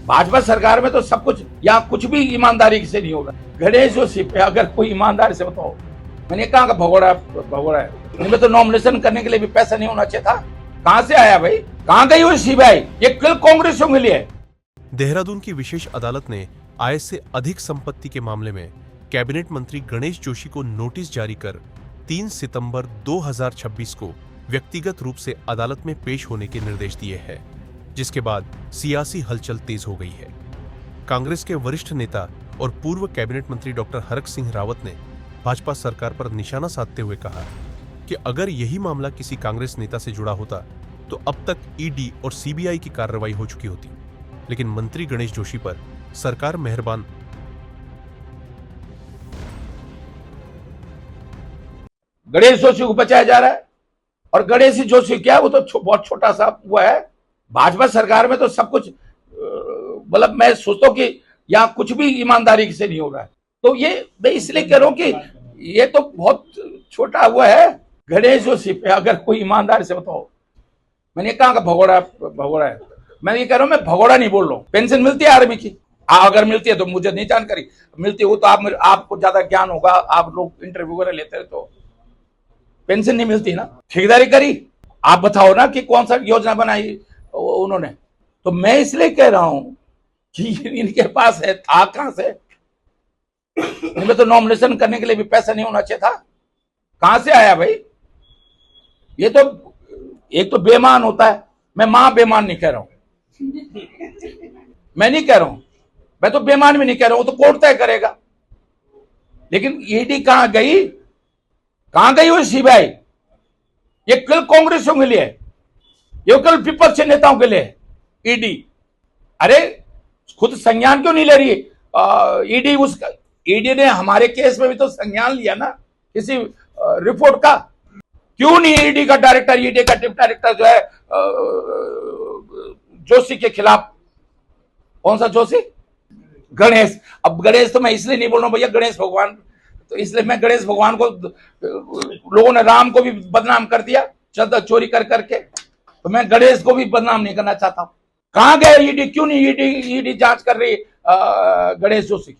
भाजपा सरकार में तो सब कुछ या कुछ भी ईमानदारी से नहीं होगा। गणेश जोशी पे अगर कोई ईमानदारी से बताओ, मैंने कहा भगोड़ा है। इनमें तो नॉमिनेशन करने के लिए भी पैसा नहीं होना चाहिए था। कहां से आया भाई, कहां गई वो सीबीआई? ये कल कांग्रेसियों के लिए। देहरादून की विशेष अदालत ने आय से अधिक संपत्ति के मामले में कैबिनेट मंत्री गणेश जोशी को नोटिस जारी कर 3 सितंबर 2026 को व्यक्तिगत रूप से अदालत में पेश होने के निर्देश दिए हैं, जिसके बाद सियासी हलचल तेज हो गई है। कांग्रेस के वरिष्ठ नेता और पूर्व कैबिनेट मंत्री डॉक्टर हरक सिंह रावत ने भाजपा सरकार पर निशाना साधते हुए कहा कि अगर यही मामला किसी कांग्रेस नेता से जुड़ा होता तो अब तक ईडी और सीबीआई की कार्रवाई हो चुकी होती, लेकिन मंत्री गणेश जोशी पर सरकार मेहरबान। गणेश जोशी को बचाया जा रहा है, और गणेश जोशी क्या, वो तो बहुत छोटा सा हुआ है। भाजपा सरकार में तो सब कुछ, मतलब मैं सोचता हूं कि यहाँ कुछ भी ईमानदारी से नहीं हो रहा है। तो ये मैं इसलिए कह रहा हूं कि ये तो बहुत छोटा हुआ है। गणेश जोशी पे अगर कोई ईमानदारी से बताओ, मैंने कहा भगोड़ा है। मैं ये कह रहा हूं, मैं भगोड़ा नहीं बोल रहा हूं। पेंशन मिलती है आर्मी की, अगर मिलती है तो मुझे नहीं जानकारी, मिलती हो तो आपको ज्यादा ज्ञान होगा, आप लोग इंटरव्यू वगैरह लेते हैं तो पेंशन नहीं मिलती ना। ठेकेदारी करी, आप बताओ ना कि कौन सा योजना बनाई उन्होंने। तो मैं इसलिए कह रहा हूं कि इनके पास है, था कहां से? इनमें तो नॉमिनेशन करने के लिए भी पैसा नहीं होना चाहिए था। कहां से आया भाई? ये तो एक तो बेईमान होता है। मैं मां बेईमान नहीं कह रहा हूं, मैं नहीं कह रहा हूं, मैं तो बेईमान भी नहीं कह रहा हूं, वो तो कोर्ट तय करेगा। लेकिन ईडी कहां गई वो सीबीआई? ये कल कांग्रेसियों के लिए, ये कल विपक्ष नेताओं के लिए ईडी। अरे खुद संज्ञान क्यों नहीं ले रही ईडी? ईडी ने हमारे केस में भी तो संज्ञान लिया ना किसी रिपोर्ट का। क्यों नहीं ईडी का डिप्टी डायरेक्टर जो है जोशी के खिलाफ? कौन सा जोशी? गणेश। अब गणेश तो मैं इसलिए नहीं बोल रहा हूं भैया, गणेश भगवान, तो इसलिए मैं गणेश भगवान को, लोगों ने राम को भी बदनाम कर दिया चंदा चोरी कर करके, तो मैं गणेश को भी बदनाम नहीं करना चाहता हूं। कहां गए ईडी? क्यों नहीं ईडी जांच कर रही गणेश जोशी?